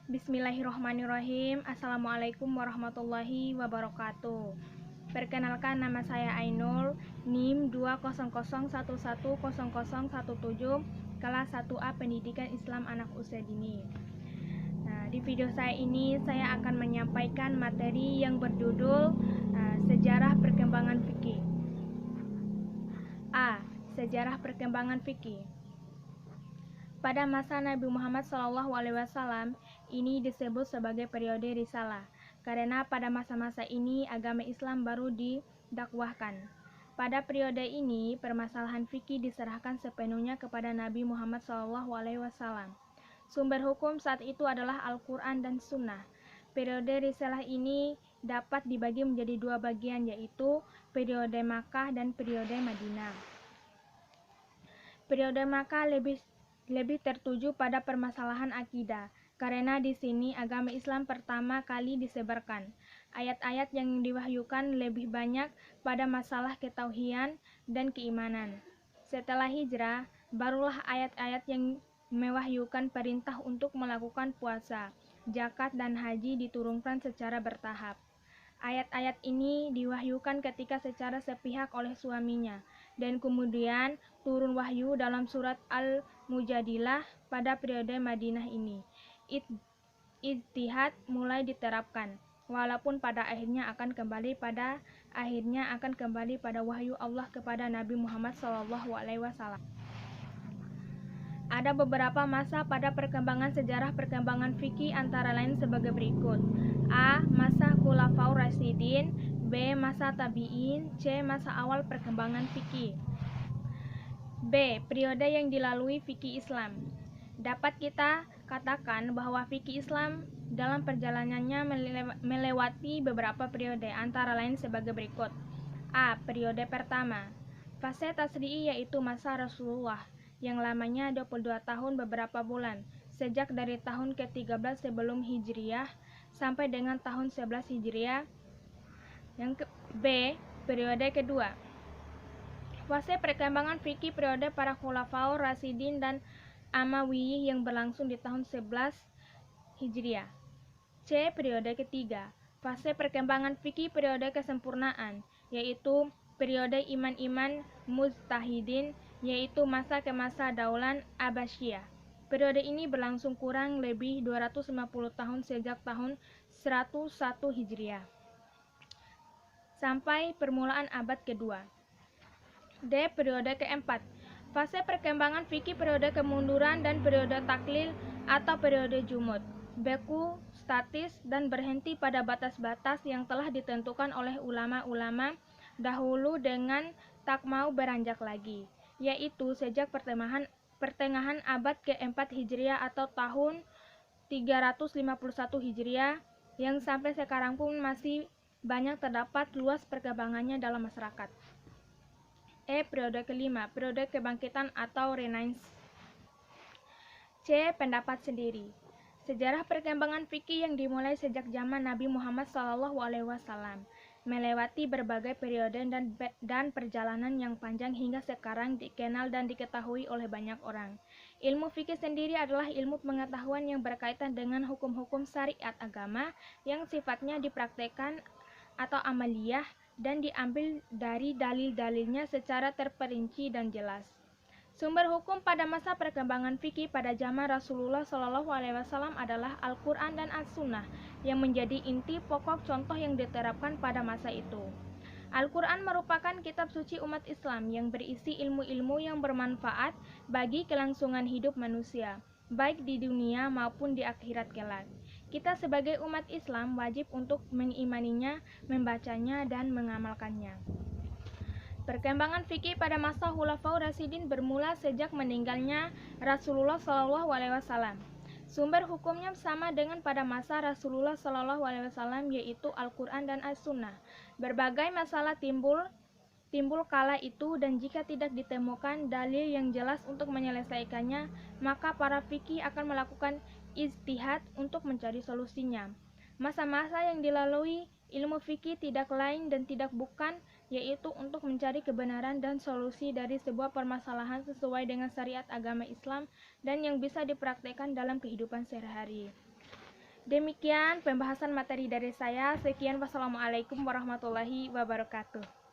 Bismillahirrahmanirrahim. Assalamualaikum warahmatullahi wabarakatuh. Perkenalkan, nama saya Ainul, NIM 200110017, kelas 1A Pendidikan Islam Anak Usia Dini. Nah, di video saya ini saya akan menyampaikan materi yang berjudul Sejarah Perkembangan Fikih. A. Sejarah Perkembangan Fikih. Pada masa Nabi Muhammad SAW, ini disebut sebagai periode risalah, karena pada masa-masa ini agama Islam baru didakwahkan. Pada periode ini, permasalahan fikih diserahkan sepenuhnya kepada Nabi Muhammad SAW. Sumber hukum saat itu adalah Al-Quran dan Sunnah. Periode risalah ini dapat dibagi menjadi dua bagian, yaitu periode Makkah dan periode Madinah. Periode Makkah lebih tertuju pada permasalahan akidah, karena di sini agama Islam pertama kali disebarkan. Ayat-ayat yang diwahyukan lebih banyak pada masalah ketauhidan dan keimanan. Setelah hijrah, barulah ayat-ayat yang mewahyukan perintah untuk melakukan puasa, zakat, dan haji diturunkan secara bertahap. Ayat-ayat ini diwahyukan ketika secara sepihak oleh suaminya, dan kemudian turun wahyu dalam surat Al-Mujadilah pada periode Madinah ini. Ijtihad mulai diterapkan, walaupun pada akhirnya akan kembali pada wahyu Allah kepada Nabi Muhammad SAW. Ada beberapa masa pada perkembangan sejarah perkembangan fikih, antara lain sebagai berikut. A. Masa Khulafaur Rasyidin. B. Masa Tabi'in. C. Masa awal perkembangan fikih. B. Periode yang dilalui fikih Islam. Dapat kita katakan bahwa fikih Islam dalam perjalanannya melewati beberapa periode, antara lain sebagai berikut. A. Periode pertama, fase tasri'i, yaitu masa Rasulullah, yang lamanya 22 tahun beberapa bulan, sejak dari tahun ke-13 sebelum Hijriah sampai dengan tahun 11 Hijriah. B. Periode kedua, fase perkembangan fikih periode para Khulafaur Rasyidin dan Amawiyyih yang berlangsung di tahun 11 Hijriah. C. Periode ketiga, fase perkembangan fikih periode kesempurnaan, yaitu periode iman-iman mujtahidin, yaitu masa ke masa Daulah Abbasiyah. Periode ini berlangsung kurang lebih 250 tahun sejak tahun 101 Hijriah sampai permulaan abad kedua. D. Periode keempat, fase perkembangan fikih periode kemunduran dan periode taklil atau periode jumud, beku, statis, dan berhenti pada batas-batas yang telah ditentukan oleh ulama-ulama dahulu dengan tak mau beranjak lagi, yaitu sejak pertengahan abad ke-4 Hijriah atau tahun 351 Hijriah, yang sampai sekarang pun masih banyak terdapat luas perkembangannya dalam masyarakat. E. Periode kelima, periode kebangkitan atau Renaissance. C. Pendapat sendiri. Sejarah perkembangan fikih yang dimulai sejak zaman Nabi Muhammad SAW melewati berbagai periode dan perjalanan yang panjang hingga sekarang dikenal dan diketahui oleh banyak orang. Ilmu fikih sendiri adalah ilmu pengetahuan yang berkaitan dengan hukum-hukum syariat agama yang sifatnya dipraktekkan atau amaliyah dan diambil dari dalil-dalilnya secara terperinci dan jelas. Sumber hukum pada masa perkembangan fikih pada zaman Rasulullah SAW adalah Al-Quran dan As-Sunnah, yang menjadi inti pokok contoh yang diterapkan pada masa itu. Al-Quran merupakan kitab suci umat Islam yang berisi ilmu-ilmu yang bermanfaat bagi kelangsungan hidup manusia, baik di dunia maupun di akhirat kelak. Kita sebagai umat Islam wajib untuk mengimaninya, membacanya, dan mengamalkannya. Perkembangan fikih pada masa Khulafaur Rasyidin bermula sejak meninggalnya Rasulullah SAW. Sumber hukumnya sama dengan pada masa Rasulullah SAW, yaitu Al-Quran dan As-Sunnah. Berbagai masalah timbul kala itu, dan jika tidak ditemukan dalil yang jelas untuk menyelesaikannya, maka para fikih akan melakukan ijtihad untuk mencari solusinya. Masa-masa yang dilalui ilmu fikih tidak lain dan tidak bukan, yaitu untuk mencari kebenaran dan solusi dari sebuah permasalahan sesuai dengan syariat agama Islam dan yang bisa dipraktekkan dalam kehidupan sehari-hari. Demikian pembahasan materi dari saya. Sekian, wassalamualaikum warahmatullahi wabarakatuh.